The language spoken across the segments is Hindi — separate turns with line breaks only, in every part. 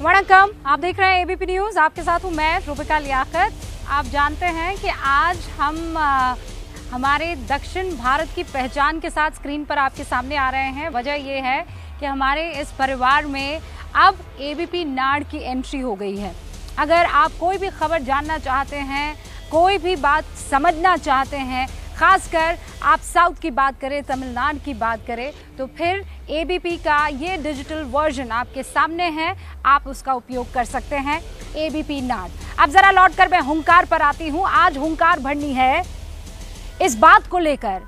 वणक्कम, आप देख रहे हैं एबीपी न्यूज। आपके साथ हूं मैं रूबिका लियाकत। आप जानते हैं कि आज हम हमारे दक्षिण भारत की पहचान के साथ स्क्रीन पर आपके सामने आ रहे हैं। वजह यह है कि हमारे इस परिवार में अब एबीपी नाड़ की एंट्री हो गई है। अगर आप कोई भी खबर जानना चाहते हैं, कोई भी बात समझना चाहते हैं, खासकर आप साउथ की बात करें, तमिलनाडु की बात करें, तो फिर एबीपी का ये डिजिटल वर्जन आपके सामने है। आप उसका उपयोग कर सकते हैं, एबीपी नाड़। अब जरा लौटकर मैं हुंकार पर आती हूँ। आज हुंकार भरनी है इस बात को लेकर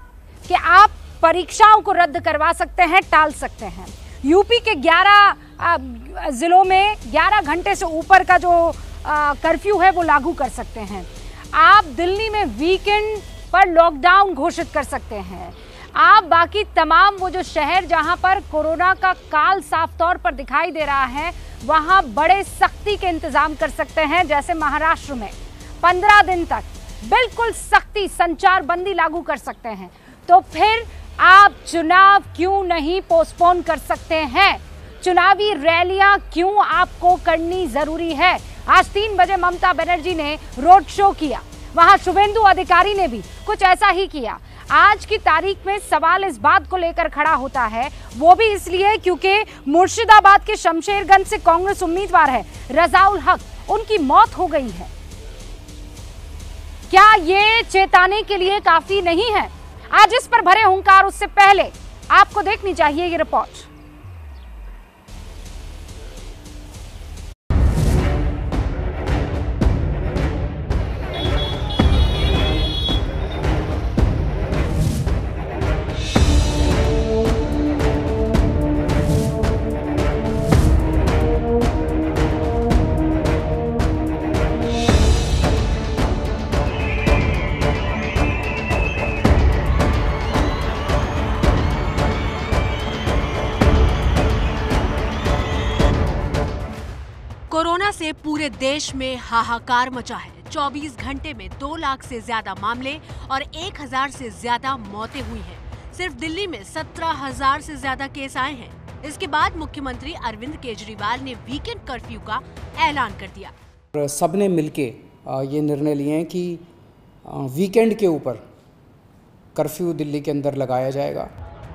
कि आप परीक्षाओं को रद्द करवा सकते हैं, टाल सकते हैं। यूपी के 11 जिलों में 11 घंटे से ऊपर का जो कर्फ्यू है वो लागू कर सकते हैं। आप दिल्ली में वीकेंड पर लॉकडाउन घोषित कर सकते हैं। आप बाकी तमाम वो जो शहर जहां पर कोरोना का काल साफ तौर पर दिखाई दे रहा है, वहां बड़े सख्ती के इंतजाम कर सकते हैं। जैसे महाराष्ट्र में 15 दिन तक बिल्कुल सख्ती, संचार बंदी लागू कर सकते हैं। तो फिर आप चुनाव क्यों नहीं पोस्टपोन कर सकते हैं? चुनावी रैलियां क्यों आपको करनी जरूरी है? आज 3 बजे ममता बनर्जी ने रोड शो किया, वहां शुभेंदु अधिकारी ने भी कुछ ऐसा ही किया। आज की तारीख में सवाल इस बात को लेकर खड़ा होता है, वो भी इसलिए क्योंकि मुर्शिदाबाद के शमशेरगंज से कांग्रेस उम्मीदवार है रजाउल हक, उनकी मौत हो गई है। क्या ये चेताने के लिए काफी नहीं है? आज इस पर भरे हुंकार, उससे पहले आपको देखनी चाहिए ये रिपोर्ट।
कोरोना से पूरे देश में हाहाकार मचा है। 24 घंटे में 2 लाख से ज्यादा मामले और 1000 से ज्यादा मौतें हुई हैं। सिर्फ दिल्ली में 17,000 से ज्यादा केस आए हैं। इसके बाद मुख्यमंत्री अरविंद केजरीवाल ने वीकेंड कर्फ्यू का ऐलान कर दिया।
सबने मिलके ये निर्णय लिए हैं कि वीकेंड के ऊपर कर्फ्यू दिल्ली के अंदर लगाया जाएगा।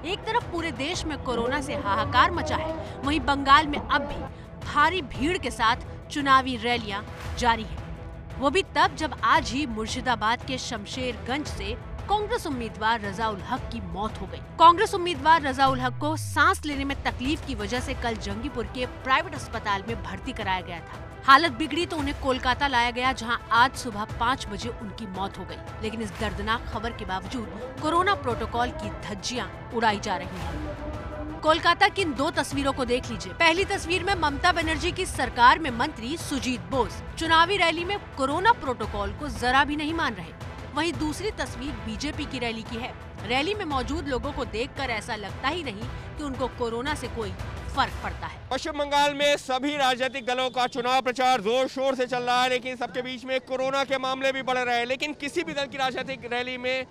एक तरफ पूरे देश में कोरोना से हाहाकार मचा है, वहीं बंगाल में अब भी भारी भीड़ के साथ चुनावी रैलियां जारी हैं। वो भी तब जब आज ही मुर्शिदाबाद के शमशेरगंज से कांग्रेस उम्मीदवार रजाउल हक की मौत हो गई। कांग्रेस उम्मीदवार रजाउल हक को सांस लेने में तकलीफ की वजह से कल जंगीपुर के प्राइवेट अस्पताल में भर्ती कराया गया था। हालत बिगड़ी तो उन्हें कोलकाता लाया गया, जहां आज सुबह 5 बजे उनकी मौत हो गई। लेकिन इस दर्दनाक खबर के बावजूद कोरोना प्रोटोकॉल की धज्जियां उड़ाई जा रही हैं। कोलकाता की इन 2 तस्वीरों को देख लीजिए। पहली तस्वीर में ममता बनर्जी की सरकार में मंत्री सुजीत बोस चुनावी रैली में कोरोना प्रोटोकॉल को जरा भी नहीं मान रहे। वहीं दूसरी तस्वीर बीजेपी की रैली की है। रैली में मौजूद लोगों को देखकर ऐसा लगता ही नहीं कि उनको कोरोना से कोई फर्क पड़ता है।
पश्चिम बंगाल में सभी राजनीतिक दलों का चुनाव प्रचार जोर शोर से चल रहा है, लेकिन सबके बीच में कोरोना के मामले भी बढ़ रहे हैं। लेकिन किसी भी दल की राजनीतिक रैली में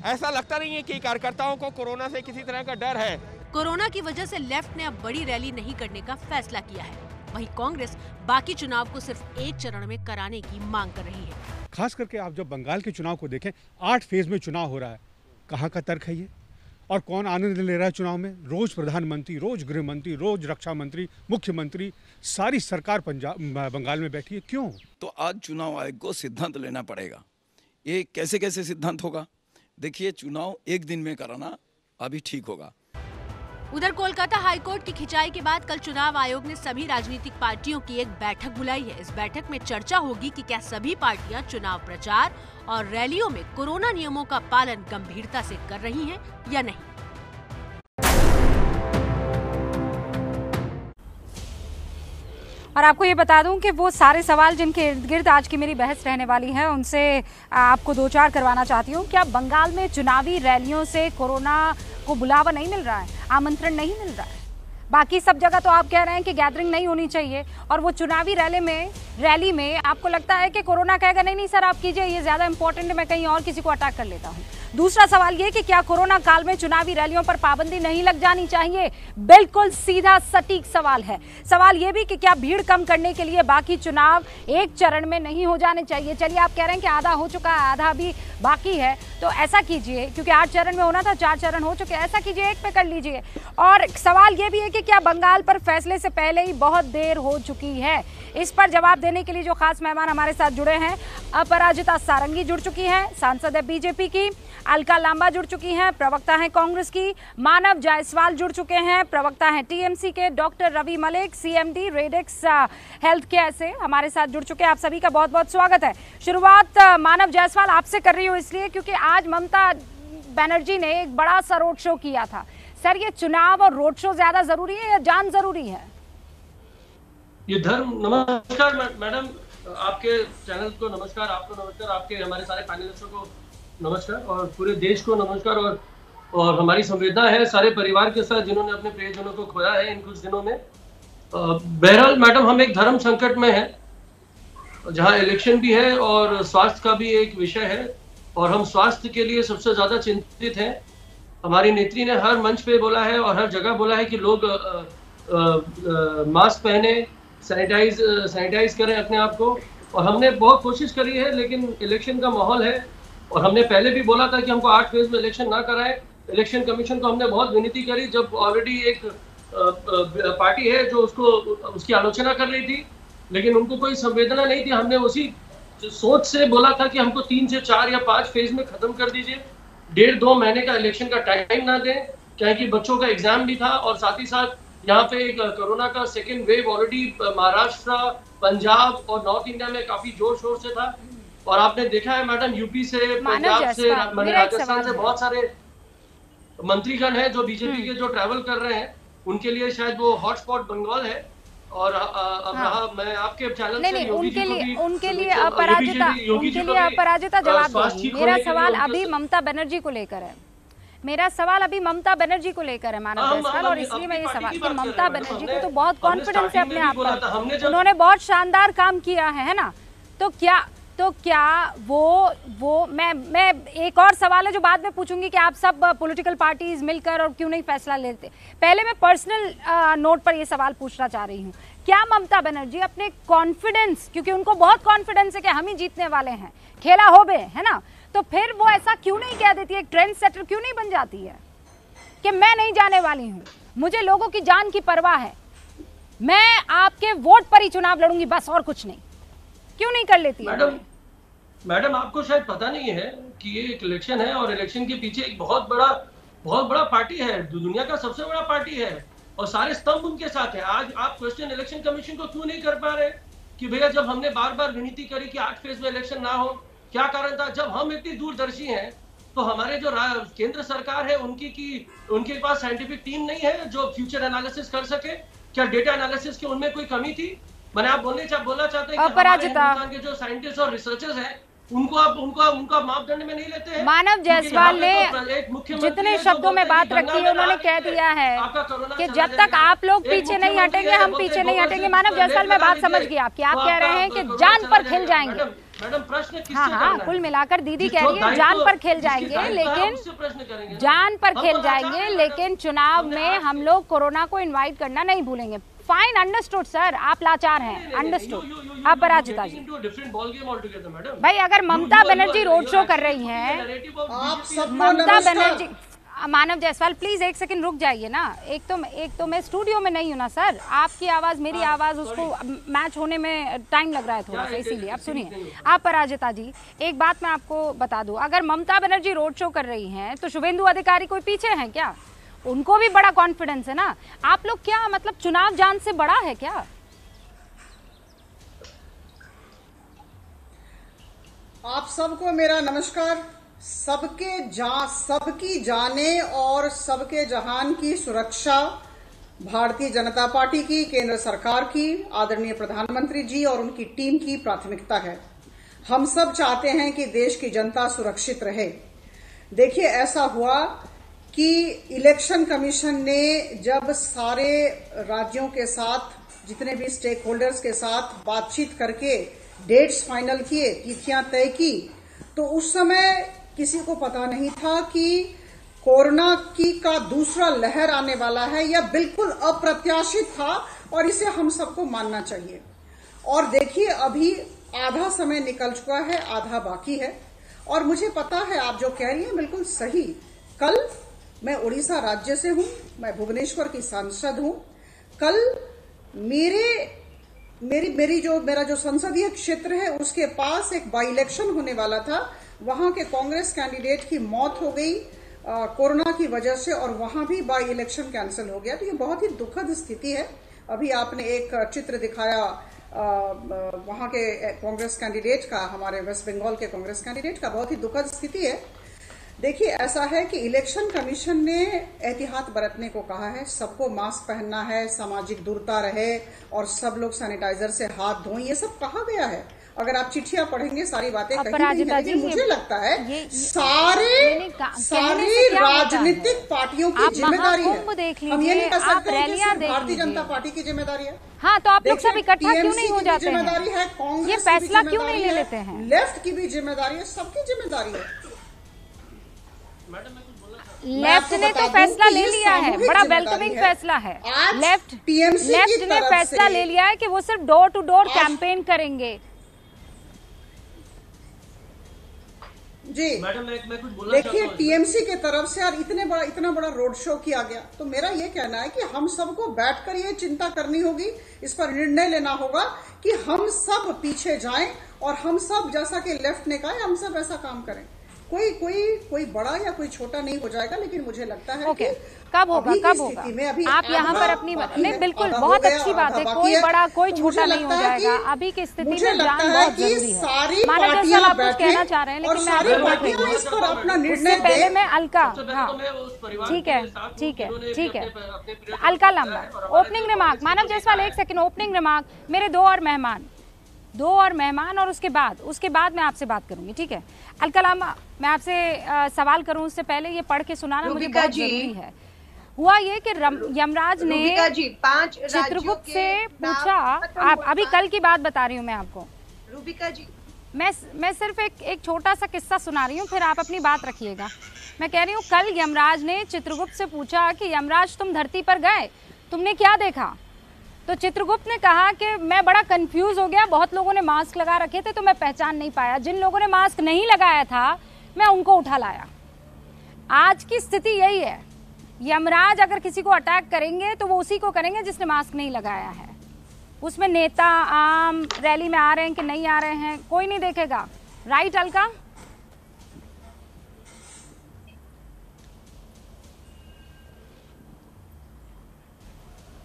ऐसा लगता नहीं है कि कार्यकर्ताओं को कोरोना से किसी तरह का डर है।
कोरोना की वजह से लेफ्ट ने अब बड़ी रैली नहीं करने का फैसला किया है। वहीं कांग्रेस बाकी चुनाव को सिर्फ 1 चरण में कराने की मांग कर रही है।
खास करके आप जब बंगाल के चुनाव को देखें, 8 फेज में चुनाव हो रहा है। कहाँ का तर्क है ये? और कौन आनंद ले रहा है चुनाव में? रोज प्रधानमंत्री, रोज गृह मंत्री, रोज रक्षा मंत्री, मुख्यमंत्री, सारी सरकार बंगाल में बैठी है। क्यों?
तो आज चुनाव आयोग को सिद्धांत लेना पड़ेगा। ये कैसे कैसे सिद्धांत होगा? देखिए, चुनाव 1 दिन में कराना अभी ठीक होगा।
उधर कोलकाता हाईकोर्ट की खिंचाई के बाद कल चुनाव आयोग ने सभी राजनीतिक पार्टियों की एक बैठक बुलाई है। इस बैठक में चर्चा होगी कि क्या सभी पार्टियां चुनाव प्रचार और रैलियों में कोरोना नियमों का पालन गंभीरता से कर रही हैं या नहीं।
और आपको ये बता दूं कि वो सारे सवाल जिनके इर्द गिर्द आज की मेरी बहस रहने वाली है, उनसे आपको 2-4 करवाना चाहती हूँ। क्या बंगाल में चुनावी रैलियों से कोरोना को बुलावा नहीं मिल रहा है, आमंत्रण नहीं मिल रहा है? बाकी सब जगह तो आप कह रहे हैं कि गैदरिंग नहीं होनी चाहिए, और वो चुनावी रैली में आपको लगता है कि कोरोना कहेगा नहीं नहीं सर आप कीजिए, ये ज़्यादा इंपॉर्टेंट है, मैं कहीं और किसी को अटैक कर लेता हूँ। दूसरा सवाल ये कि क्या कोरोना काल में चुनावी रैलियों पर पाबंदी नहीं लग जानी चाहिए? बिल्कुल सीधा सटीक सवाल है। सवाल ये भी कि क्या भीड़ कम करने के लिए बाकी चुनाव एक चरण में नहीं हो जाने चाहिए? चलिए, आप कह रहे हैं कि आधा हो चुका है, आधा भी बाकी है, तो ऐसा कीजिए, क्योंकि 8 चरण में होना था, 4 चरण हो चुके, ऐसा कीजिए 1 पे कर लीजिए। और सवाल ये भी है कि क्या बंगाल पर फैसले से पहले ही बहुत देर हो चुकी है? इस पर जवाब देने के लिए जो खास मेहमान हमारे साथ जुड़े हैं, अपराजिता सारंगी जुड़ चुकी हैं, सांसद है बीजेपी की, अलका लांबा जुड़ चुकी हैं, प्रवक्ता हैं कांग्रेस की, मानव जायसवाल जुड़ चुके हैं, प्रवक्ता हैं टीएमसी के, doctor Ravi Malik CMD Radix health care से हमारे साथ जुड़ चुके हैं। आप सभी का बहुत बहुत स्वागत है। शुरुआत मानव जायसवाल आपसे कर रही हूँ, इसलिए क्योंकि आज ममता बनर्जी ने एक बड़ा सा रोड शो किया था। सर, ये चुनाव और रोड शो ज्यादा जरूरी है या जान जरूरी है?
ये धर्म, नमस्कार मैडम, आपके चैनल को नमस्कार, आपको नमस्कार, आपके हमारे सारे पैनलिस्टों को नमस्कार और पूरे देश को नमस्कार। और हमारी संवेदना है सारे परिवार के साथ जिन्होंने अपने प्रियजनों को खोया है इन कुछ दिनों में। बहरहाल मैडम, हम एक धर्म संकट में हैं, जहां इलेक्शन भी है और स्वास्थ्य का भी एक विषय है, और हम स्वास्थ्य के लिए सबसे ज्यादा चिंतित हैं। हमारी नेत्री ने हर मंच पे बोला है और हर जगह बोला है कि लोग मास्क पहने, सैनिटाइज करें अपने आप को, और हमने बहुत कोशिश करी है, लेकिन इलेक्शन का माहौल है और हमने पहले भी बोला था कि हमको 8 फेज में इलेक्शन ना कराएं। इलेक्शन कमीशन को हमने बहुत विनती करी, जब ऑलरेडी एक पार्टी है जो उसकी आलोचना कर रही थी, लेकिन उनको कोई संवेदना नहीं थी। हमने उसी सोच से बोला था कि हमको 3 से 4 या 5 फेज में खत्म कर दीजिए, 1.5-2 महीने का इलेक्शन का टाइम ना दें, क्योंकि बच्चों का एग्जाम भी था और साथ ही साथ यहाँ पे कोरोना का second wave already Maharashtra, Punjab और नॉर्थ इंडिया में काफी जोर शोर से था। और आपने देखा है मैडम, यूपी से, पंजाब से, राजस्थान से बहुत सारे मंत्रीगण हैं जो बीजेपी के जो ट्रैवल कर रहे हैं, उनके लिए शायद वो हॉटस्पॉट बंगाल है। और अब मैं आपके चैनल से
उनके लिए अपराजिता जवाब दूंगी। मेरा सवाल अभी ममता बनर्जी को लेकर है, मानव जायसवाल, और इसलिए मैं ये सवाल कि ममता बनर्जी को तो बहुत कॉन्फिडेंस है अपने आप पर, उन्होंने बहुत शानदार काम किया है ना, तो क्या वो मैं एक और सवाल है जो बाद में पूछूंगी कि आप सब पॉलिटिकल पार्टीज मिलकर और क्यों नहीं फैसला लेते। पहले मैं पर्सनल नोट पर ये सवाल पूछना चाह रही हूँ, क्या ममता बनर्जी अपने कॉन्फिडेंस, क्योंकि उनको बहुत कॉन्फिडेंस है कि हम ही जीतने वाले हैं, खेला हो बे, है ना, तो फिर वो ऐसा क्यों नहीं कह देती, एक ट्रेंड सेटर क्यों नहीं बन जाती है कि मैं नहीं जाने वाली हूँ, मुझे लोगों की जान की परवाह है, मैं आपके वोट पर ही चुनाव लड़ूंगी, बस और कुछ नहीं? क्यों नहीं कर लेती है?
मैडम, आपको शायद पता नहीं है कि ये एक इलेक्शन है और इलेक्शन के पीछे एक बहुत बड़ा पार्टी है, दुनिया का सबसे बड़ा पार्टी है, और सारे स्तंभ उनके साथ है। आज आप क्वेश्चन इलेक्शन कमीशन को क्यों नहीं कर पा रहे कि भैया, जब हमने बार बार विनती करी कि 8 फेज में इलेक्शन ना हो, क्या कारण था? जब हम इतनी दूरदर्शी हैं, तो हमारे जो केंद्र सरकार है उनके पास साइंटिफिक टीम नहीं है जो फ्यूचर एनालिसिस कर सके? क्या डेटा एनालिसिस की उनमें कोई कमी थी? मैंने आप बोलना चाहते हैं कि हमारे हिंदुस्तान के जो साइंटिस्ट और रिसर्चर्स हैं उनका मापदंड में नहीं लेते हैं।
मानव जायसवाल ने जितने शब्दों में बात रखी है, उन्होंने कह दिया है कि जब तक आप लोग पीछे नहीं हटेंगे, हम पीछे नहीं हटेंगे। मानव जायसवाल, मैं बात समझ गई आपकी, आप कह रहे हैं कि जान पर खेल जाएंगे।
मैडम, प्रश्न
हाँ, कुल मिलाकर दीदी कह रही है जान पर खेल जाएंगे, लेकिन चुनाव में हम लोग कोरोना को इन्वाइट करना नहीं भूलेंगे। फाइन, अंडरस्टूड सर, आप लाचार हैं, अंडरस्टूड। अपराजिता जी, भाई, अगर ममता बनर्जी रोड शो कर रही हैं, ममता बनर्जी, मानव जायसवाल प्लीज 1 सेकंड रुक जाइए ना। एक तो मैं स्टूडियो में नहीं हूँ ना सर, आपकी आवाज मेरी आवाज उसको मैच होने में टाइम लग रहा है थोड़ा सा, इसीलिए। आप सुनिए, आप अपराजिता जी, एक बात मैं आपको बता दूं, अगर ममता बनर्जी रोड शो कर रही हैं तो शुभेंदु अधिकारी कोई पीछे हैं क्या? उनको भी बड़ा कॉन्फिडेंस है ना। आप लोग क्या मतलब चुनाव जान से बड़ा है क्या?
आप सबको मेरा नमस्कार। सबकी जाने और सबके जहान की सुरक्षा भारतीय जनता पार्टी की, केंद्र सरकार की, आदरणीय प्रधानमंत्री जी और उनकी टीम की प्राथमिकता है। हम सब चाहते हैं कि देश की जनता सुरक्षित रहे। देखिए, ऐसा हुआ कि इलेक्शन कमीशन ने जब सारे राज्यों के साथ, जितने भी स्टेक होल्डर्स के साथ बातचीत करके डेट्स फाइनल किए, तिथियां तय की, तो उस समय किसी को पता नहीं था कि कोरोना की का दूसरा लहर आने वाला है। यह बिल्कुल अप्रत्याशित था और इसे हम सबको मानना चाहिए। और देखिए, अभी आधा समय निकल चुका है, आधा बाकी है। और मुझे पता है आप जो कह रही हैं बिल्कुल सही। कल मैं उड़ीसा राज्य से हूं, मैं भुवनेश्वर की सांसद हूं। कल मेरा जो संसदीय क्षेत्र है उसके पास एक बाई इलेक्शन होने वाला था। वहां के कांग्रेस कैंडिडेट की मौत हो गई कोरोना की वजह से, और वहां भी बाई इलेक्शन कैंसिल हो गया। तो ये बहुत ही दुखद स्थिति है। अभी आपने एक चित्र दिखाया वहां के कांग्रेस कैंडिडेट का, हमारे वेस्ट बंगाल के कांग्रेस कैंडिडेट का। बहुत ही दुखद स्थिति है। देखिए, ऐसा है कि इलेक्शन कमीशन ने एहतियात बरतने को कहा है, सबको मास्क पहनना है, सामाजिक दूरता रहे और सब लोग सैनिटाइजर से हाथ धोएं, ये सब कहा गया है। अगर आप चिट्ठियां पढ़ेंगे सारी बातें कही गई हैं, लेकिन मुझे लगता है सारी राजनीतिक पार्टियों की जिम्मेदारी है। हम ये नहीं कह सकते कि सिर्फ भारतीय जनता पार्टी की जिम्मेदारी है।
हाँ, तो आप लोग सब इकट्ठा क्यों नहीं हो जाते हैं?
जिम्मेदारी है, कांग्रेस
ये फैसला क्यों नहीं ले लेते हैं?
लेफ्ट की भी जिम्मेदारी है, सबकी जिम्मेदारी है।
लेफ्ट ने तो फैसला ले लिया है, बड़ा वेलकमिंग फैसला है। लेफ्ट ने फैसला ले लिया है कि वो सिर्फ डोर टू डोर कैंपेन करेंगे।
जी मैडम, मैं कुछ बोलना चाहता हूं। देखिए, टीएमसी के तरफ से यार इतना बड़ा रोड शो किया गया, तो मेरा ये कहना है कि हम सबको बैठकर ये चिंता करनी होगी, इस पर निर्णय लेना होगा कि हम सब पीछे जाएं और हम सब, जैसा कि लेफ्ट ने कहा, हम सब ऐसा काम करें। कोई बड़ा या कोई छोटा नहीं हो जाएगा, लेकिन मुझे लगता है कि
कब होगा आप यहाँ पर अपनी नहीं, बिल्कुल बहुत अच्छी बात है। कोई बड़ा कोई छोटा नहीं हो जाएगा। अभी की स्थिति में जान बहुत जरूरी है। मानव जायसवाल आप कुछ कहना चाह रहे हैं, लेकिन मैं उससे पहले मैं अलका, हाँ ठीक है अलका लांबा ओपनिंग रिमार्क। मानव जायसवाल एक सेकंड, ओपनिंग रिमार्क। मेरे दो और मेहमान और उसके बाद मैं आपसे बात करूंगी, ठीक है? अलका लांबा, मैं आपसे सवाल करूं उससे पहले ये पढ़ के सुनाना मुझे बहुत जरूरी है। हुआ ये कि यमराज ने चित्रगुप्त से पूछा, आप अभी कल की बात बता रही हूँ मैं आपको।
रूबिका जी,
मैं सिर्फ एक छोटा सा किस्सा सुना रही हूँ, फिर आप अपनी बात रखिएगा। मैं कह रही हूँ, कल यमराज ने चित्रगुप्त से पूछा कि यमराज तुम धरती पर गए, तुमने क्या देखा? तो चित्रगुप्त ने कहा कि मैं बड़ा कंफ्यूज हो गया, बहुत लोगों ने मास्क लगा रखे थे तो मैं पहचान नहीं पाया। जिन लोगों ने मास्क नहीं लगाया था मैं उनको उठा लाया। आज की स्थिति यही है। यमराज अगर किसी को अटैक करेंगे तो वो उसी को करेंगे जिसने मास्क नहीं लगाया है। उसमें नेता आम रैली में आ रहे हैं कि नहीं आ रहे हैं कोई नहीं देखेगा। राइट अलका?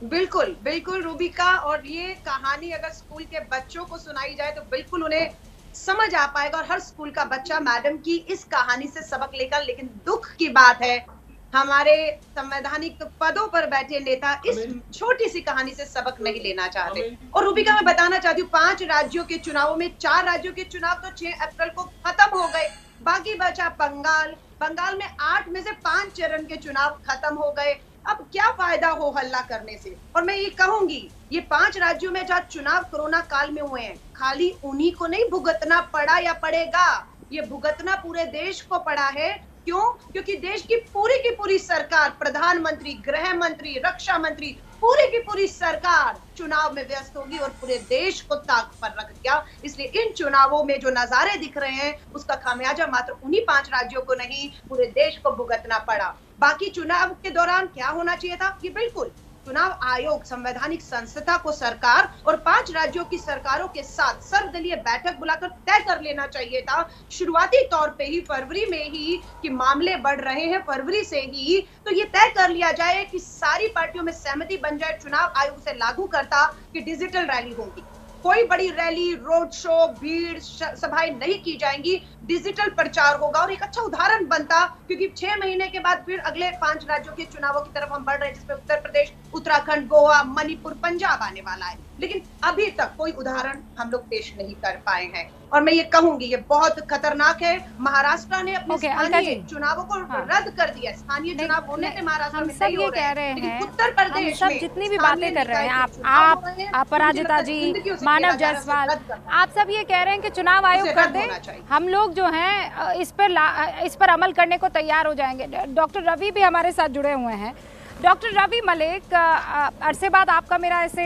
बिल्कुल रूबिका, और ये कहानी अगर स्कूल के बच्चों को सुनाई जाए तो बिल्कुल उन्हें समझ आ पाएगा, और हर स्कूल का बच्चा मैडम की इस कहानी से सबक लेकर। लेकिन दुख की बात है, हमारे संवैधानिक पदों पर बैठे नेता इस छोटी सी कहानी से सबक नहीं लेना चाहते। और रूबिका, मैं बताना चाहती हूँ, 5 राज्यों के चुनावों में 4 राज्यों के चुनाव तो 6 अप्रैल को खत्म हो गए। बाकी बचा बंगाल में 8 में से 5 चरण के चुनाव खत्म हो गए। अब क्या फायदा हो हल्ला करने से? और मैं ये कहूंगी, ये 5 राज्यों में जहाँ चुनाव कोरोना काल में हुए हैं, खाली उन्हीं को नहीं भुगतना पड़ा या पड़ेगा, ये भुगतना पूरे देश को पड़ा है। क्यों? क्योंकि देश की पूरी सरकार, प्रधानमंत्री, गृह मंत्री, रक्षा मंत्री, पूरी की पूरी सरकार चुनाव में व्यस्त होगी और पूरे देश को ताक पर रख दिया। इसलिए इन चुनावों में जो नजारे दिख रहे हैं उसका खामियाजा मात्र उन्हीं 5 राज्यों को नहीं, पूरे देश को भुगतना पड़ा। बाकी चुनाव के दौरान क्या होना चाहिए था? कि बिल्कुल चुनाव आयोग, संवैधानिक संस्था को सरकार और 5 राज्यों की सरकारों के साथ सर्वदलीय बैठक बुलाकर तय कर लेना चाहिए था शुरुआती तौर पे ही, फरवरी में ही, कि मामले बढ़ रहे हैं फरवरी से ही, तो ये तय कर लिया जाए कि सारी पार्टियों में सहमति बन जाए, चुनाव आयोग से लागू करता कि डिजिटल रैली होगी। कोई बड़ी रैली, रोड शो, भीड़ सभाएं नहीं की जाएंगी, डिजिटल प्रचार होगा और एक अच्छा उदाहरण बनता। क्योंकि 6 महीने के बाद फिर अगले 5 राज्यों के चुनावों की तरफ हम बढ़ रहे हैं, जिसमें उत्तर प्रदेश, उत्तराखंड, गोवा, मणिपुर, पंजाब आने वाला है। लेकिन अभी तक कोई उदाहरण हम लोग पेश नहीं कर पाए हैं। और मैं ये कहूंगी ये बहुत खतरनाक है। महाराष्ट्र ने अपने स्थानीय चुनावों को रद्द कर दिया। स्थानीय चुनाव होने से महाराष्ट्र में नहीं हो रहे हैं, लेकिन उत्तर प्रदेश में
जितनी भी बातें कर रहे हैं आप अपराजिता जी, मानव जायसवाल, आप सब ये कह रहे हैं कि चुनाव आयोग कर दे, हम लोग जो हैं इस पर अमल करने को तैयार हो जाएंगे। डॉक्टर रवि भी हमारे साथ जुड़े हुए हैं। डॉक्टर रवि मलिक, अरसे बाद आपका मेरा ऐसे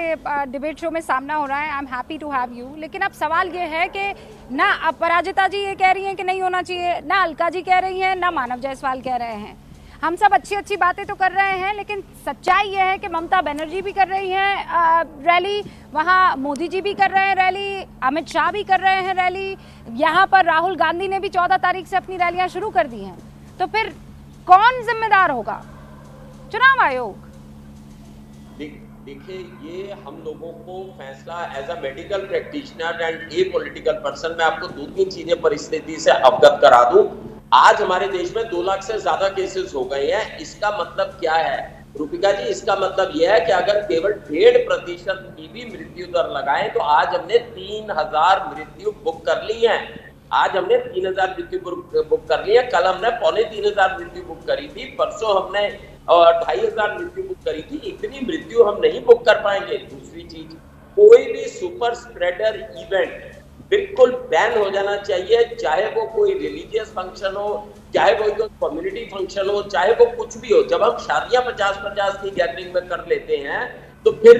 डिबेट शो में सामना हो रहा है। I am happy to have you. लेकिन अब सवाल ये है कि ना अपराजिता जी ये कह रही हैं कि नहीं होना चाहिए, ना अलका जी कह रही हैं, ना मानव जायसवाल कह रहे हैं। हम सब अच्छी अच्छी बातें तो कर रहे हैं, लेकिन सच्चाई ये है कि ममता बनर्जी भी कर रही हैं रैली, वहाँ मोदी जी भी कर रहे हैं रैली, अमित शाह भी कर रहे हैं रैली, यहाँ पर राहुल गांधी ने भी 14 तारीख से अपनी रैलियाँ शुरू कर दी हैं। तो फिर कौन जिम्मेदार होगा? चुनाव आयोग?
देखिए, ये हम लोगों को फैसला as a medical practitioner and a political person मैं आपको 2-3 चीजें परिस्थिति से अवगत करा दूं। आज हमारे देश में 2 लाख से ज्यादा केसेस हो गए हैं। इसका मतलब क्या है रूपिका जी? इसका मतलब यह है कि अगर केवल 1.5% की भी मृत्यु दर लगाएं तो आज हमने 3000 मृत्यु बुक कर ली है। आज हमने 3000 मृत्यु बुक कर ली है। कल हमने 2500 मृत्यु बुक करी थी। परसों हमने 2500 मृत्यु बुक करी थी। इतनी मृत्यु हम नहीं बुक कर पाएंगे। दूसरी चीज, कोई भी सुपर स्प्रेडर इवेंट बिल्कुल बैन हो जाना चाहिए, चाहे वो कोई रिलीजियस फंक्शन हो, चाहे वो कोई कम्युनिटी फंक्शन हो, चाहे वो कुछ भी हो। जब हम शादियां 50-50 की गैदरिंग में कर लेते हैं तो फिर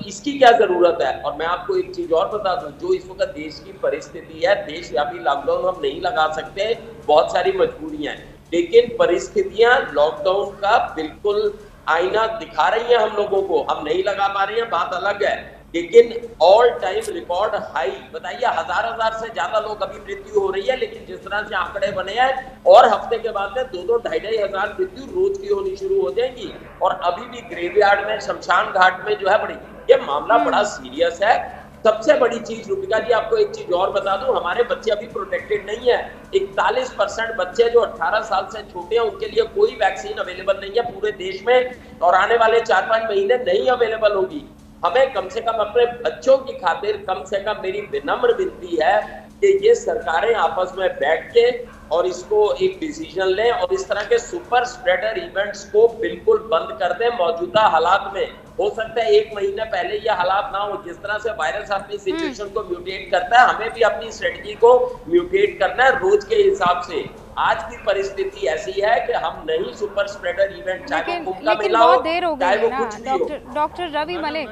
इसकी क्या जरूरत है? और मैं आपको एक चीज और बता दूं, जो इस वक्त देश की परिस्थिति है, देशव्यापी लॉकडाउन हम नहीं लगा सकते, बहुत सारी मजबूरियां हैं, लेकिन परिस्थितियां लॉकडाउन का बिल्कुल आईना दिखा रही है हम लोगों को। हम नहीं लगा पा रहे हैं, बात अलग है, लेकिन ऑल टाइम रिकॉर्ड हाई। बताइए, हजार से ज्यादा लोग अभी मृत्यु हो रही है, लेकिन जिस तरह से आंकड़े बने हैं और हफ्ते के बाद में 2-2, 2,500 मृत्यु रोज की होनी शुरू हो जाएंगी। और अभी भी ग्रेवयार्ड में, शमशान घाट में जो है बड़ी, ये मामला बड़ा सीरियस है। सबसे बड़ी चीज रूपिका जी, आपको एक चीज और बता दूं, हमारे बच्चे अभी प्रोटेक्टेड नहीं है। 41% बच्चे जो 18 साल से छोटे हैं उनके लिए कोई वैक्सीन अवेलेबल नहीं है पूरे देश में, और आने वाले 4-5 महीने नहीं अवेलेबल होगी। हमें कम से कम अपने बच्चों की खातिर, कम से कम मेरी विनम्र विनती है कि ये सरकारें आपस में बैठ के और इसको एक डिसीजन लें और इस तरह के सुपर स्प्रेडर इवेंट्स को बिल्कुल बंद कर दें। मौजूदा हालात में हो सकता है 1 महीने पहले ये हालात ना हो। जिस तरह से वायरस अपनी सिचुएशन को म्यूटेट करता है, हमें भी अपनी स्ट्रेटजी को म्यूटेट करना है रोज के हिसाब से। आज की परिस्थिति ऐसी है कि हम नहीं सुपर स्प्रेडर इवेंट, चाहे वो कुंभ का मेला हो, चाहे वो कुछ भी हो।
डॉक्टर रवि मलिक,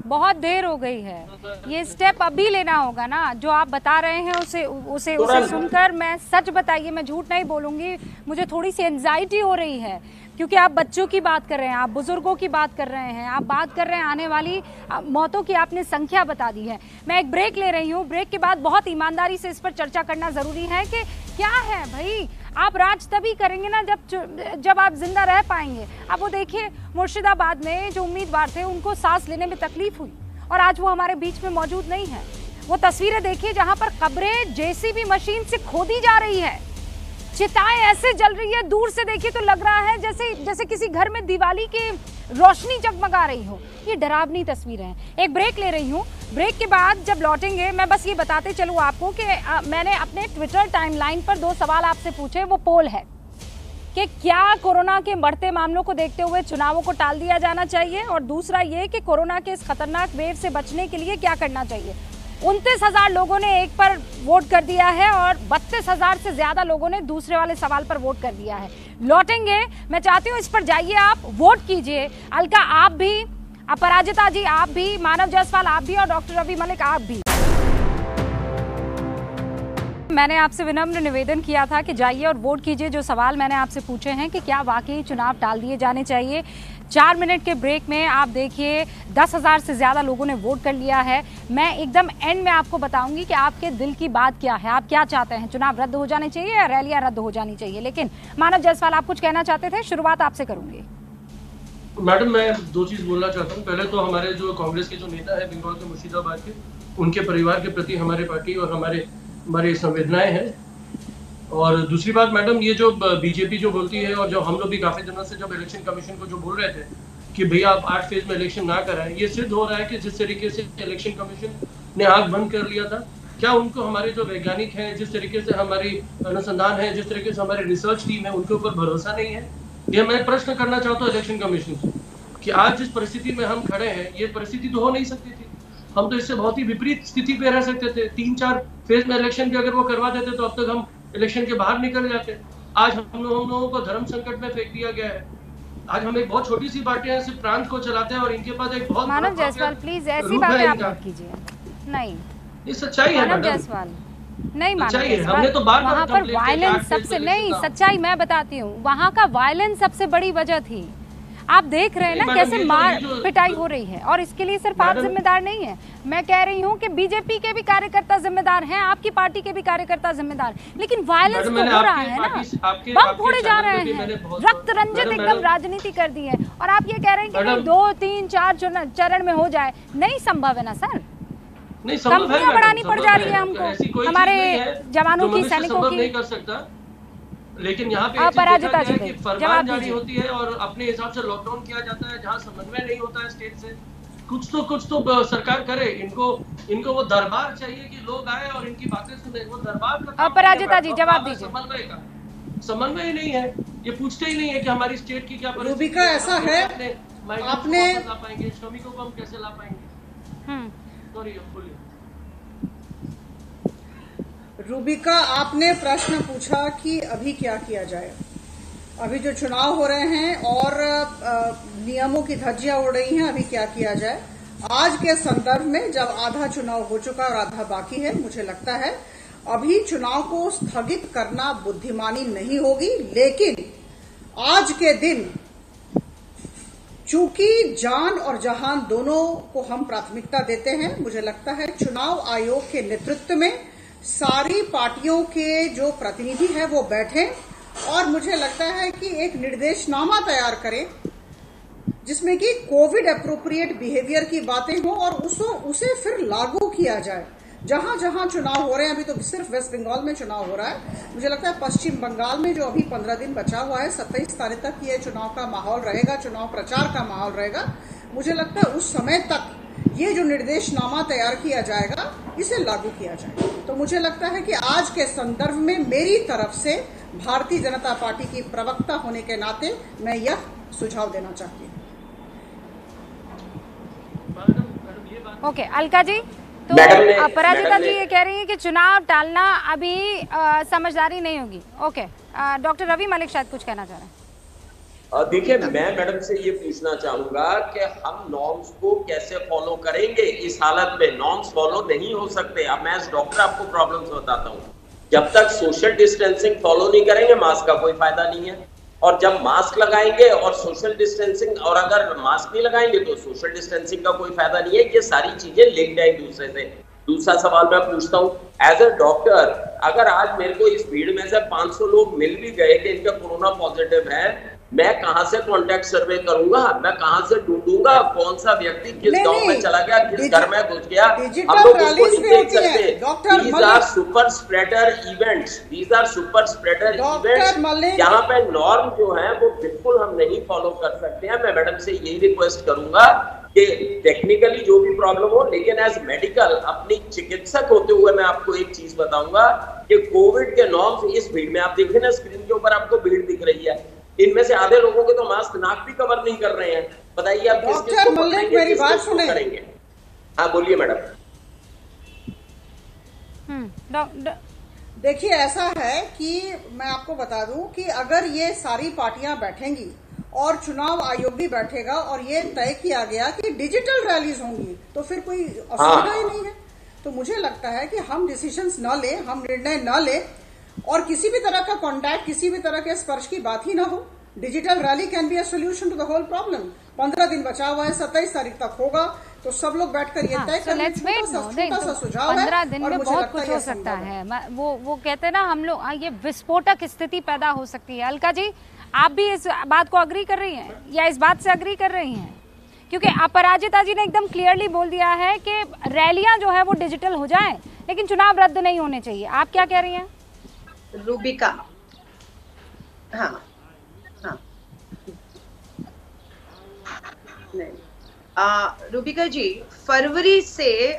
बहुत देर हो गई है, ये स्टेप अभी लेना होगा ना। जो आप बता रहे हैं उसे सुनकर, मैं सच बताइए, मैं झूठ नहीं बोलूंगी, मुझे थोड़ी सी एंजाइटी हो रही है, क्योंकि आप बच्चों की बात कर रहे हैं, आप बुजुर्गों की बात कर रहे हैं, आप बात कर रहे हैं आने वाली मौतों की, आपने संख्या बता दी है। मैं एक ब्रेक ले रही हूँ, ब्रेक के बाद बहुत ईमानदारी से इस पर चर्चा करना जरूरी है कि क्या है भाई, आप राज तभी करेंगे ना जब आप जिंदा रह पाएंगे। अब वो देखिए, मुर्शिदाबाद में जो उम्मीदवार थे उनको सांस लेने में तकलीफ हुई और आज वो हमारे बीच में मौजूद नहीं है। वो तस्वीरें देखिए जहां पर कब्रें जेसीबी मशीन से खोदी जा रही है, चिताएं ऐसे जल रही है, दूर से देखिए तो लग रहा है जैसे किसी घर में दिवाली की रोशनी जगमगा रही हो। ये डरावनी तस्वीरें हैं। एक ब्रेक ले रही हूँ, ब्रेक के बाद जब लौटेंगे मैं बस ये बताते चलूँ आपको कि मैंने अपने ट्विटर टाइमलाइन पर 2 सवाल आपसे पूछे। वो पोल है कि क्या कोरोना के बढ़ते मामलों को देखते हुए चुनावों को टाल दिया जाना चाहिए, और दूसरा ये कि कोरोना के इस खतरनाक वेव से बचने के लिए क्या करना चाहिए। 29,000 लोगों ने एक पर वोट कर दिया है और 32,000 से ज्यादा लोगों ने दूसरे वाले सवाल पर वोट कर दिया है। लौटेंगे, मैं चाहती हूँ इस पर जाइए, आप वोट कीजिए। अलका आप भी, अपराजिता जी आप भी, मानव जायसवाल आप भी, और डॉक्टर रवि मलिक आप भी। मैंने आपसे विनम्र निवेदन किया था कि जाइए और वोट कीजिए। जो सवाल मैंने आपसे पूछे हैं कि क्या वाकई चुनाव टाल दिए जाने चाहिए। 4 मिनट के ब्रेक में आप देखिए 10,000 से ज़्यादा लोगों ने वोट कर लिया है। मैं एकदम एंड में आपको बताऊंगी कि आपके दिल की बात क्या है, आप क्या चाहते हैं, चुनाव रद्द हो जाने चाहिए या रैलियां रद्द हो जानी चाहिए। लेकिन मानव जायसवाल, आप कुछ कहना चाहते थे, शुरुआत आपसे करूंगी।
मैडम, मैं 2 चीज़ बोलना चाहता हूँ। पहले तो हमारे जो कांग्रेस के जो नेता है बंगाल के मुर्शिदाबाद के, उनके परिवार के प्रति हमारे पार्टी और हमारी संवेदनाएं हैं। और दूसरी बात मैडम, ये जो बीजेपी जो बोलती है और जो हम लोग भी काफी दिनों से जब इलेक्शन कमीशन को जो बोल रहे थे कि भैया आप 8 फेज में इलेक्शन ना कराएं। ये सिद्ध हो रहा है कि जिस तरीके से इलेक्शन कमीशन ने आंख बंद कर लिया था, क्या उनको हमारे जो वैज्ञानिक हैं, जिस तरीके से हमारी अनुसंधान है, जिस तरीके से हमारी रिसर्च टीम है, उनके ऊपर भरोसा नहीं है? ये मैं प्रश्न करना चाहता हूँ इलेक्शन कमीशन से कि आज जिस परिस्थिति में हम खड़े हैं, ये परिस्थिति तो हो नहीं सकती थी। हम तो इससे बहुत ही विपरीत स्थिति पे रह सकते थे। 3-4 फेज में इलेक्शन भी अगर वो करवा देते तो अब तक हम इलेक्शन के बाहर निकल जाते। आज हम लोगों को धर्म संकट में फेंक दिया गया है। आज हम एक बहुत छोटी सी पार्टी है, सिर्फ प्रांत को चलाते हैं और इनके पास एक बहुत
मानव जायसवाल प्लीज ऐसी बातें आप मत कीजिए। नहीं,
ये सच्चाई है
मानव जायसवाल, नहीं मानव
जायसवाल, हमने तो बार-बार
वहाँ पर वायलेंस सबसे नहीं, सच्चाई मैं बताती हूँ, वहाँ का वायलेंस सबसे बड़ी वजह थी। आप देख रहे हैं ना कैसे मार पिटाई हो रही है, और इसके लिए सिर्फ आप जिम्मेदार नहीं है। मैं कह रही हूँ कि बीजेपी के भी कार्यकर्ता जिम्मेदार हैं, आपकी पार्टी के भी कार्यकर्ता जिम्मेदार, लेकिन वायलेंस तो हो रहा है ना, बम फोड़े जा रहे हैं, रक्त रंजित एकदम राजनीति कर दी है, और आप ये कह रहे हैं कि 2, 3, 4 चरण में हो जाए। नहीं संभव है ना सर, कंपनियां बढ़ानी पड़ जा रही है हमको, हमारे जवानों की, सैनिकों की।
नहीं कर सकता, लेकिन यहाँ पे
अपराजिता जी
कि फरमान जारी होती है और अपने हिसाब से लॉकडाउन किया जाता है, जहाँ समन्वय नहीं होता है स्टेट से। कुछ तो सरकार करे। इनको वो दरबार चाहिए कि लोग आए और इनकी बातें सुने। वो दरबार का
अपराजिता जी जवाब दीजिए।
समन्वय ही नहीं है, ये पूछते ही नहीं है कि हमारी स्टेट की क्या
परिस्थिति। रूबिका ऐसा है, आपने
ला पाएंगे, श्रमिकों को हम कैसे ला पाएंगे? सॉरी, बोलिए।
रूबिका, आपने प्रश्न पूछा कि अभी क्या किया जाए। अभी जो चुनाव हो रहे हैं और नियमों की धज्जियां उड़ रही हैं, अभी क्या किया जाए। आज के संदर्भ में जब आधा चुनाव हो चुका और आधा बाकी है, मुझे लगता है अभी चुनाव को स्थगित करना बुद्धिमानी नहीं होगी। लेकिन आज के दिन चूंकि जान और जहान दोनों को हम प्राथमिकता देते हैं, मुझे लगता है चुनाव आयोग के नेतृत्व में सारी पार्टियों के जो प्रतिनिधि हैं वो बैठें और मुझे लगता है कि एक निर्देशनामा तैयार करें जिसमें कि कोविड एप्रोप्रिएट बिहेवियर की बातें हों और उसे फिर लागू किया जाए। जहां जहां चुनाव हो रहे हैं, अभी तो सिर्फ वेस्ट बंगाल में चुनाव हो रहा है, मुझे लगता है पश्चिम बंगाल में जो अभी 15 दिन बचा हुआ है, 27 तारीख तक ये चुनाव का माहौल रहेगा, चुनाव प्रचार का माहौल रहेगा। मुझे लगता है उस समय तक ये जो निर्देशनामा तैयार किया जाएगा इसे लागू किया जाए। तो मुझे लगता है कि आज के संदर्भ में मेरी तरफ से भारतीय जनता पार्टी की प्रवक्ता होने के नाते मैं यह सुझाव देना चाहती हूँ।
ओके, अलका जी, तो अपराजिता जी ये कह रही है कि चुनाव टालना अभी समझदारी नहीं होगी। ओके, डॉक्टर रवि मलिक शायद कुछ कहना चाह रहे हैं।
देखिए, मैं मैडम से ये पूछना चाहूंगा कि हम नॉर्म्स को कैसे फॉलो करेंगे इस हालत में। नॉर्म्स फॉलो नहीं हो सकते। अब मैं एज डॉक्टर आपको प्रॉब्लम्स बताता हूँ। जब तक सोशल डिस्टेंसिंग फॉलो नहीं करेंगे, मास्क का कोई फायदा नहीं है। और जब मास्क लगाएंगे और सोशल डिस्टेंसिंग, और अगर मास्क नहीं लगाएंगे तो सोशल डिस्टेंसिंग का कोई फायदा नहीं है। ये सारी चीजें लिंक्ड है एक दूसरे से। दूसरा सवाल मैं पूछता हूँ, एज ए डॉक्टर, अगर आज मेरे को इस भीड़ में से 500 लोग मिल भी गए कि इनका कोरोना पॉजिटिव है, मैं कहां से कॉन्टैक्ट सर्वे करूंगा? मैं कहां से ढूंढूंगा कौन सा व्यक्ति किस गांव में चला गया, किस घर में घुस गया? हम लोग उसको नहीं देख सकते। These are super spreader events. These are super spreader events. यहाँ पे नॉर्म जो है वो बिल्कुल हम नहीं फॉलो कर सकते हैं। मैं मैडम से यही रिक्वेस्ट करूंगा कि टेक्निकली जो भी प्रॉब्लम हो, लेकिन एज मेडिकल, अपनी चिकित्सक होते हुए मैं आपको एक चीज बताऊंगा कि कोविड के नॉर्म्स इस भीड़ में, आप देखें ना स्क्रीन के ऊपर आपको भीड़ दिख रही है, इनमें से आधे लोगों के तो मास्क नाक भी कवर नहीं कर रहे हैं। बताइए आप
डॉक्टर मलिक मेरी बात सुने।
करेंगे? हाँ बोलिए मैडम।
देखिए, ऐसा है कि मैं आपको बता दूं कि अगर ये सारी पार्टियां बैठेंगी और चुनाव आयोग भी बैठेगा और ये तय किया गया कि डिजिटल रैलीज होंगी, तो फिर कोई असुविधा ही नहीं है। तो मुझे लगता है कि हम डिसीजंस न लें, हम निर्णय न लें और किसी भी तरह का कॉन्टैक्ट, किसी भी तरह के स्पर्श की बात ही ना हो। Digital rally can be a solution to the whole problem. 15 दिन बचा हुआ है, 27 तारीख तक होगा, तो सब लोग बैठकर ये तय करें। छोटा सा सुझाव है।
15 दिन में बहुत कुछ हो सकता है। वो कहते हैं ना हम लोग, ये विस्फोटक स्थिति पैदा हो सकती है। अलका जी, आप भी इस बात को अग्री कर रही हैं या इस बात से अग्री कर रही हैं? क्योंकि अपराजिता जी ने एकदम क्लियरली बोल दिया है कि रैलियां जो है वो डिजिटल हो जाए, लेकिन चुनाव रद्द नहीं होने चाहिए। आप क्या कह रही हैं?
रूबिका, हाँ हाँ, नहीं। रूबिका जी, फरवरी से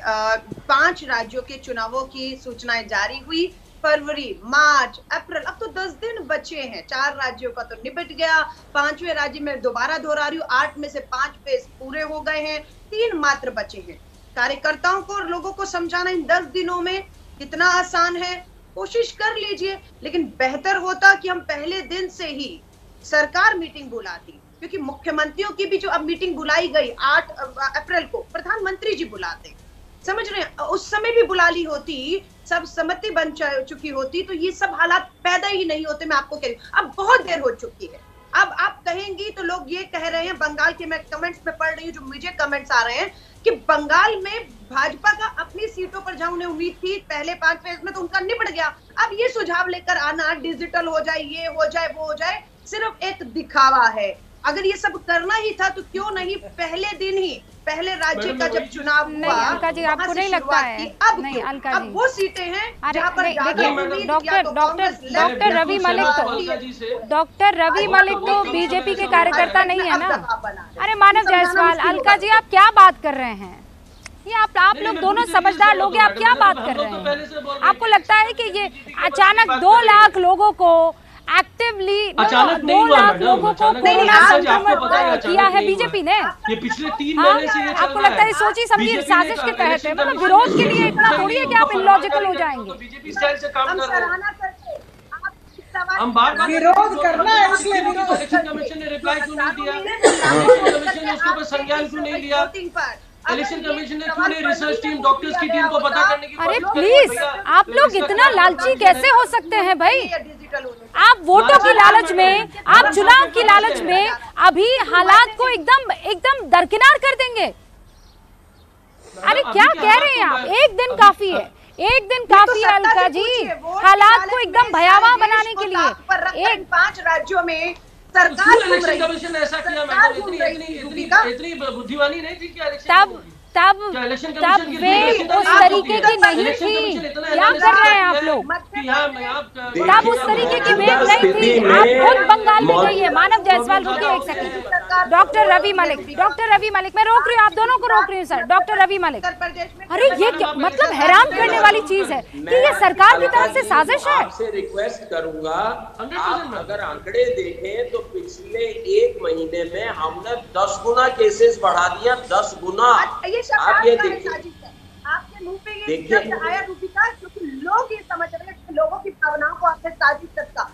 5 राज्यों के चुनावों की सूचनाएं जारी हुई। फरवरी, मार्च, अप्रैल, अब तो 10 दिन बचे हैं। 4 राज्यों का तो निपट गया। 5वें राज्य में दोबारा दोहरा रही हूँ, 8 में से 5 फेज पूरे हो गए हैं, 3 मात्र बचे हैं। कार्यकर्ताओं को और लोगों को समझाना इन 10 दिनों में कितना आसान है, कोशिश कर लीजिए। लेकिन बेहतर होता कि हम पहले दिन से ही सरकार मीटिंग बुलाती, क्योंकि मुख्यमंत्रियों की भी जो अब मीटिंग बुलाई गई 8 अप्रैल को, प्रधानमंत्री जी बुलाते, समझ रहे हैं, उस समय भी बुला ली होती, सब सहमति बन चुकी होती, तो ये सब हालात पैदा ही नहीं होते। मैं आपको कह रही हूँ, अब बहुत देर हो चुकी है। अब आप कहेंगी तो लोग ये कह रहे हैं, बंगाल के मैं कमेंट्स में पढ़ रही हूँ, जो मुझे कमेंट्स आ रहे हैं कि बंगाल में भाजपा का अपनी सीटों पर जहां उन्हें उम्मीद थी पहले 5 फेज में, तो उनका निपट गया। अब ये सुझाव लेकर आना, डिजिटल हो जाए, ये हो जाए, वो हो जाए, सिर्फ एक दिखावा है। अगर ये सब करना ही था तो क्यों नहीं पहले दिन ही, पहले राज्य का जब चुनाव हुआ,
अलका जी आपको नहीं लगता है?
अब
नहीं अलका
अब
जी,
वो सीटें हैं जहां पर
डॉक्टर रवि मलिक तो बीजेपी के कार्यकर्ता नहीं है ना। अरे मानव जायसवाल, अलका जी आप क्या बात कर रहे हैं? ये आप लोग दोनों समझदार लोग हैं, आप क्या बात कर रहे हैं? आपको लगता है कि ये अचानक 2 लाख लोगों को एक्टिवली 2 लाख लोगों को कोरोना संक्रमित किया है बीजेपी ने?
ये पिछले 3 महीने से ये चल
आपको लगता है सोची समझी साजिश के तहत है? मतलब विरोध के लिए इतना थोड़ी है कि आप इलॉजिकल हो जाएंगे।
बीजेपी स्टाइल से काम कर रहे हैं। हम बार बार
विरोध करना है, इसलिए
इलेक्शन कमीशन ने रिप्लाई क्यों नहीं दिया? इलेक्शन कमीशन ने उसके ऊपर संज्ञान क्यों नहीं लिया? इलेक्शन कमीशन ने क्यों नहीं रिसर्च टीम, डॉक्टर्स की टीम को पता करने की?
अरे प्लीज, आप लोग इतना लालची कैसे हो सकते हैं भाई? आप वोटों की लालच में, आप चुनाव की लालच में अभी हालात को एकदम दरकिनार कर देंगे। अरे क्या कह रहे हैं आप? एक दिन काफी है, एक दिन काफी है अलका जी, हालात को एकदम भयावह बनाने के लिए।
5 राज्यों में सरकार
इलेक्शन कमीशन ने ऐसा किया, मैडम इतनी बुद्धिमानी नहीं थी क्या?
तब वे उस तरीके की नहीं थी। क्या कर रहे हैं आप लोग? तब उस तरीके की वेव नहीं थी। आप खुद बंगाल में गई है। मानव जायसवाल, रुकिए एक सेकंड। डॉक्टर रवि मलिक, मैं रोक रही हूँ, आप दोनों को रोक रही हूँ सर। डॉक्टर रवि मलिक, अरे ये मतलब हैरान करने वाली चीज है कि ये सरकार की तरफ से साजिश है।
आपसे रिक्वेस्ट करूंगा, आप अगर आंकड़े देखें तो पिछले 1 महीने में हमने 10 गुना केसेस बढ़ा दिया, 10 गुना। आप ये देखिए,
आपके मुंह पे ये शब्द आया रूपिका, क्योंकि लोग ये समझ रहे हैं कि लोगों की भावनाओं को आपने साजिश करता।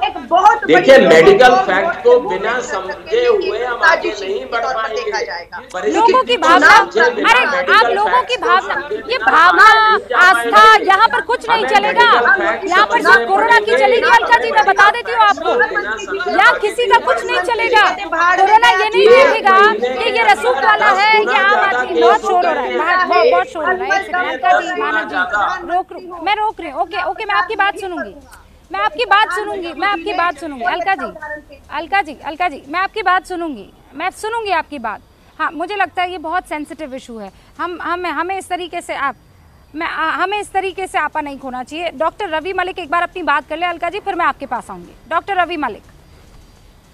एक बहुत
देखिए, मेडिकल फैक्ट को बिना समझे हुए हम आगे नहीं बढ़ पाएंगे।
लोगों की भावना, अरे आप लोगों की भावना, ये भावना, आस्था, यहाँ पर कुछ नहीं चलेगा। यहाँ पर सिर्फ कोरोना की चलेगी अलका जी, मैं बता देती हूँ आपको। यहाँ किसी का कुछ नहीं चलेगा। कोरोना ये नहीं देखेगा कि ये रसूख वाला है, ये आम आदमी। बहुत शोर हो रहा है, बहुत शोर हो रहा है। अलका जी, मानव जी, मैं रोक रही हूँ। ओके, मैं आपकी बात सुनूंगी, मैं आपकी बात सुनूंगी। अलका जी, मैं आपकी बात सुनूंगी, मैं सुनूंगी आपकी बात। हाँ, मुझे लगता है ये बहुत सेंसिटिव इशू है। हमें इस तरीके से हमें इस तरीके से आपा नहीं खोना चाहिए। डॉक्टर रवि मलिक एक बार अपनी बात कर ले अलका जी, फिर मैं आपके पास आऊंगी। डॉक्टर रवि मलिक।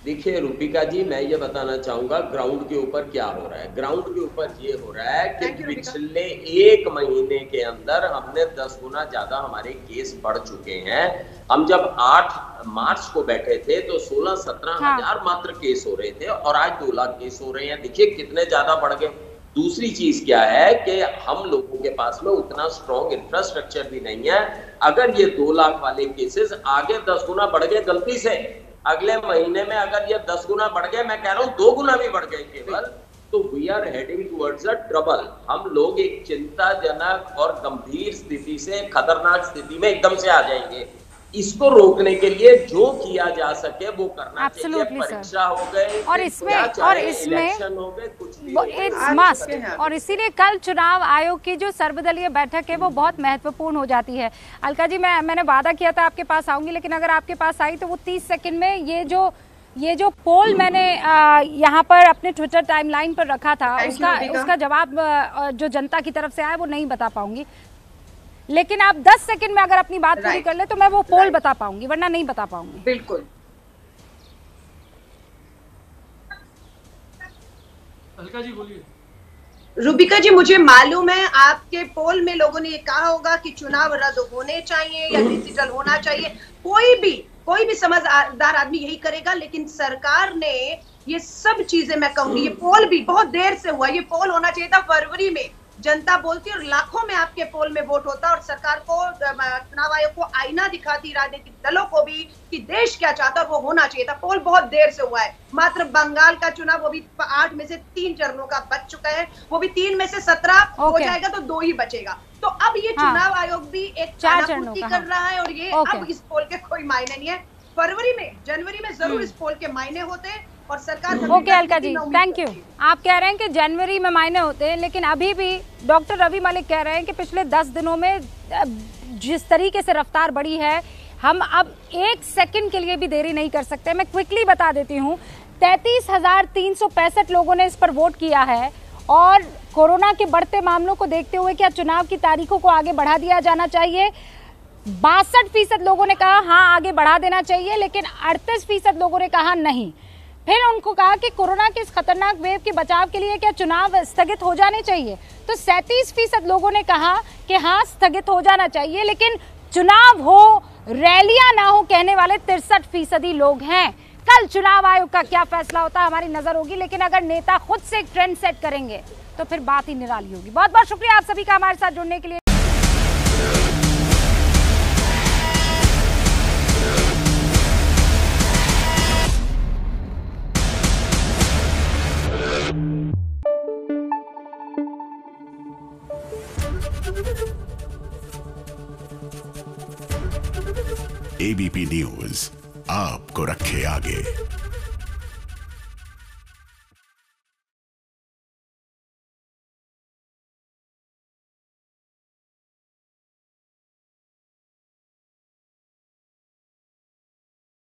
देखिए रूपिका जी, मैं ये बताना चाहूंगा ग्राउंड के ऊपर क्या हो रहा है। ग्राउंड के ऊपर ये हो रहा है कि पिछले 1 महीने के अंदर हमने 10 गुना ज्यादा हमारे केस बढ़ चुके हैं। हम जब 8 मार्च को बैठे थे तो 16-17 हजार मात्र केस हो रहे थे, और आज 2 लाख केस हो रहे हैं। देखिए कितने ज्यादा बढ़ गए। दूसरी चीज क्या है कि हम लोगों के पास में उतना स्ट्रॉन्ग इंफ्रास्ट्रक्चर भी नहीं है। अगर ये 2 लाख वाले केसेस आगे 10 गुना बढ़ गए गलती से, अगले महीने में अगर ये 10 गुना बढ़ गए, मैं कह रहा हूँ 2 गुना भी बढ़ गए केवल, तो we are heading towards a trouble. हम लोग एक चिंताजनक और गंभीर स्थिति से, खतरनाक स्थिति में एकदम से आ जाएंगे। इसको रोकने के लिए जो किया जा सके वो करना चाहिए। परीक्षा हो गए
और इसमें इलेक्शन
हो गए, कुछ भी
इट्स मस्ट। और इसीलिए कल चुनाव आयोग की जो सर्वदलीय बैठक है वो बहुत महत्वपूर्ण हो जाती है। अलका जी, मैंने वादा किया था आपके पास आऊंगी, लेकिन अगर आपके पास आई तो वो 30 सेकंड में ये जो पोल मैंने यहाँ पर अपने ट्विटर टाइमलाइन पर रखा था, उसका जवाब जो जनता की तरफ से आया वो नहीं बता पाऊंगी। लेकिन आप 10 सेकंड में अगर अपनी बात पूरी कर ले तो मैं वो पोल बता पाऊंगी, वरना नहीं बता पाऊंगी।
बिल्कुल।
अलका जी बोलिए।
रूबिका जी, मुझे मालूम है आपके पोल में लोगों ने ये कहा होगा कि चुनाव रद्द होने चाहिए या डिजिटल होना चाहिए। कोई भी समझदार आदमी यही करेगा, लेकिन सरकार ने ये सब चीजें, मैं कहूंगी ये पोल भी बहुत देर से हुआ। ये पोल होना चाहिए था फरवरी में, जनता बोलती और लाखों में आपके पोल में वोट होता और सरकार को, चुनाव आयोग को आईना दिखाती, राजनीतिक दलों को भी, कि देश क्या चाहता है, वो होना चाहिए था। पोल बहुत देर से हुआ है। मात्र बंगाल का चुनाव वो भी 8 में से 3 चरणों का बच चुका है, वो भी 3 में से 17 हो जाएगा तो 2 ही बचेगा। तो अब ये चुनाव आयोग भी एक चाणापूर्ति कर रहा है और ये अब इस पोल के कोई मायने नहीं है। फरवरी में, जनवरी में जरूर इस पोल के मायने होते और सरकार।
Okay Alka ji, thank you. आप कह रहे हैं कि जनवरी में मायने होते हैं, लेकिन अभी भी डॉक्टर रवि मलिक कह रहे हैं कि पिछले 10 दिनों में जिस तरीके से रफ्तार बढ़ी है, हम अब 1 सेकंड के लिए भी देरी नहीं कर सकते। मैं क्विकली बता देती हूँ, 33,365 लोगों ने इस पर वोट किया है और कोरोना के बढ़ते मामलों को देखते हुए क्या चुनाव की तारीखों को आगे बढ़ा दिया जाना चाहिए? 62% लोगों ने कहा हाँ आगे बढ़ा देना चाहिए, लेकिन 38% लोगों ने कहा नहीं। फिर उनको कहा कि कोरोना के इस खतरनाक वेव के बचाव के लिए क्या चुनाव स्थगित हो जाने चाहिए? तो 37% लोगों ने कहा कि हाँ स्थगित हो जाना चाहिए, लेकिन चुनाव हो, रैलियां ना हो कहने वाले 63% लोग हैं। कल चुनाव आयोग का क्या फैसला होता है हमारी नजर होगी, लेकिन अगर नेता खुद से एक ट्रेंड सेट करेंगे तो फिर बात ही निराली होगी। बहुत बहुत शुक्रिया आप सभी का हमारे साथ जुड़ने के लिए।
एबीपी न्यूज आपको रखे आगे।